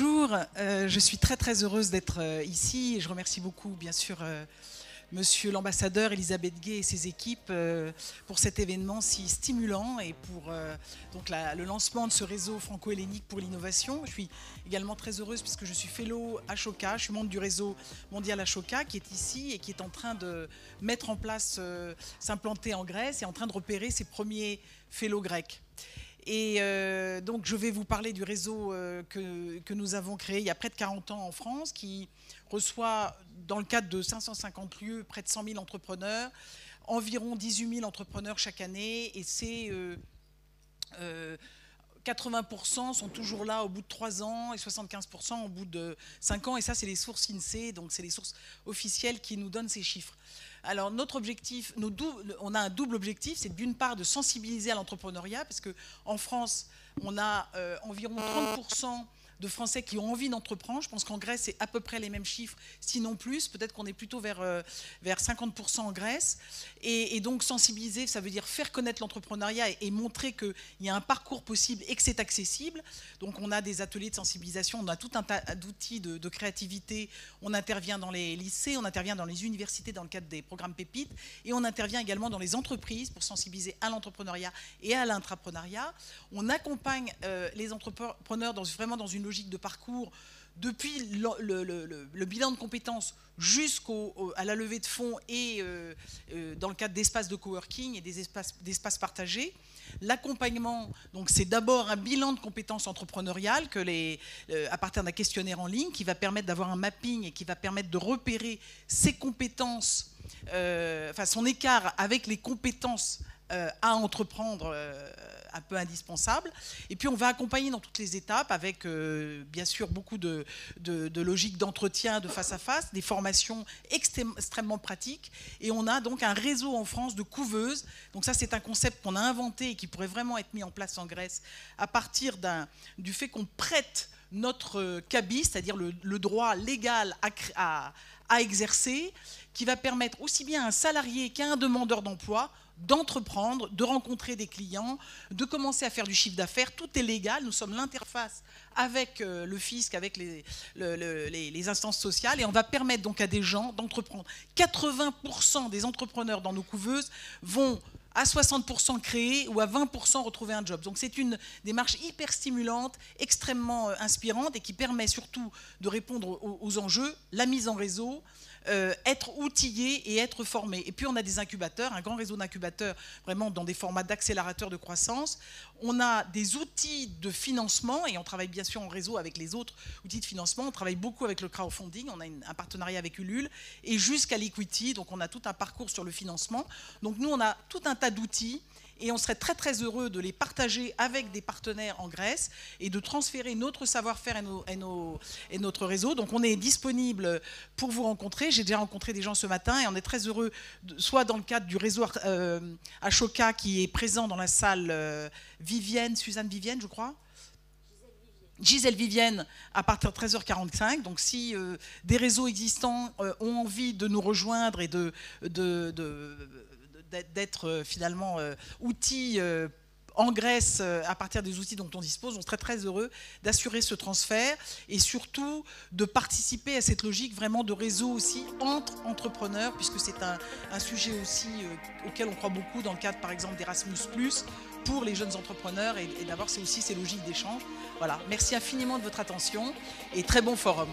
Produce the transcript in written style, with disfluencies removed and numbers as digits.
Bonjour, je suis très heureuse d'être ici et je remercie beaucoup bien sûr Monsieur l'ambassadeur Elisabeth Gay et ses équipes pour cet événement si stimulant et pour donc le lancement de ce réseau franco-hellénique pour l'innovation. Je suis également très heureuse puisque je suis fellow Ashoka, je suis membre du réseau mondial Ashoka qui est ici et qui est en train de mettre en place, s'implanter en Grèce et en train de repérer ses premiers fellows grecs. Et donc je vais vous parler du réseau que nous avons créé il y a près de 40 ans en France, qui reçoit dans le cadre de 550 lieux près de 100 000 entrepreneurs, environ 18 000 entrepreneurs chaque année, et c'est 80% sont toujours là au bout de 3 ans et 75% au bout de 5 ans, et ça c'est les sources INSEE, donc c'est les sources officielles qui nous donnent ces chiffres. Alors notre objectif, on a un double objectif, c'est d'une part de sensibiliser à l'entrepreneuriat, parce qu'en France, on a environ 30% de Français qui ont envie d'entreprendre. Je pense qu'en Grèce, c'est à peu près les mêmes chiffres, sinon plus. Peut-être qu'on est plutôt vers 50% en Grèce. Et donc sensibiliser, ça veut dire faire connaître l'entrepreneuriat et montrer qu'il y a un parcours possible et que c'est accessible. Donc on a des ateliers de sensibilisation, on a tout un tas d'outils de créativité. On intervient dans les lycées, on intervient dans les universités dans le cadre des programmes Pépites, et on intervient également dans les entreprises pour sensibiliser à l'entrepreneuriat et à l'intrapreneuriat. On accompagne les entrepreneurs vraiment dans une logique de parcours depuis le bilan de compétences jusqu'à la levée de fonds et dans le cadre d'espaces de coworking et d'espaces partagés. L'accompagnement, donc c'est d'abord un bilan de compétences entrepreneuriales à partir d'un questionnaire en ligne qui va permettre d'avoir un mapping et qui va permettre de repérer ses compétences, enfin son écart avec les compétences à entreprendre un peu indispensable. Et puis on va accompagner dans toutes les étapes avec bien sûr beaucoup de logique d'entretien de face à face, des formations extrêmement pratiques, et on a donc un réseau en France de couveuses. Donc ça c'est un concept qu'on a inventé et qui pourrait vraiment être mis en place en Grèce à partir du fait qu'on prête notre cabis, c'est-à-dire le droit légal à exercer, qui va permettre aussi bien à un salarié qu'à un demandeur d'emploi d'entreprendre, de rencontrer des clients, de commencer à faire du chiffre d'affaires. Tout est légal, nous sommes l'interface avec le fisc, avec les instances sociales, et on va permettre donc à des gens d'entreprendre. 80% des entrepreneurs dans nos couveuses vont à 60% créer ou à 20% retrouver un job. Donc c'est une démarche hyper stimulante, extrêmement inspirante, et qui permet surtout de répondre aux enjeux, la mise en réseau, être outillé et être formé. Et puis on a des incubateurs, un grand réseau d'incubateurs vraiment dans des formats d'accélérateurs de croissance. On a des outils de financement, et on travaille bien sûr en réseau avec les autres outils de financement. On travaille beaucoup avec le crowdfunding, on a un partenariat avec Ulule, et jusqu'à l'equity, donc on a tout un parcours sur le financement. Donc nous on a tout un tas d'outils, et on serait très heureux de les partager avec des partenaires en Grèce et de transférer notre savoir-faire et notre réseau. Donc on est disponible pour vous rencontrer. J'ai déjà rencontré des gens ce matin, et on est très heureux, soit dans le cadre du réseau Ashoka qui est présent dans la salle Suzanne Vivienne, je crois. Gisèle Vivienne à partir de 13h45. Donc si des réseaux existants ont envie de nous rejoindre et d'être finalement outils en Grèce à partir des outils dont on dispose, on serait très heureux d'assurer ce transfert et surtout de participer à cette logique vraiment de réseau aussi entre entrepreneurs, puisque c'est un sujet aussi auquel on croit beaucoup dans le cadre par exemple d'Erasmus+, pour les jeunes entrepreneurs, et d'avoir aussi ces logiques d'échange. Voilà, merci infiniment de votre attention et très bon forum.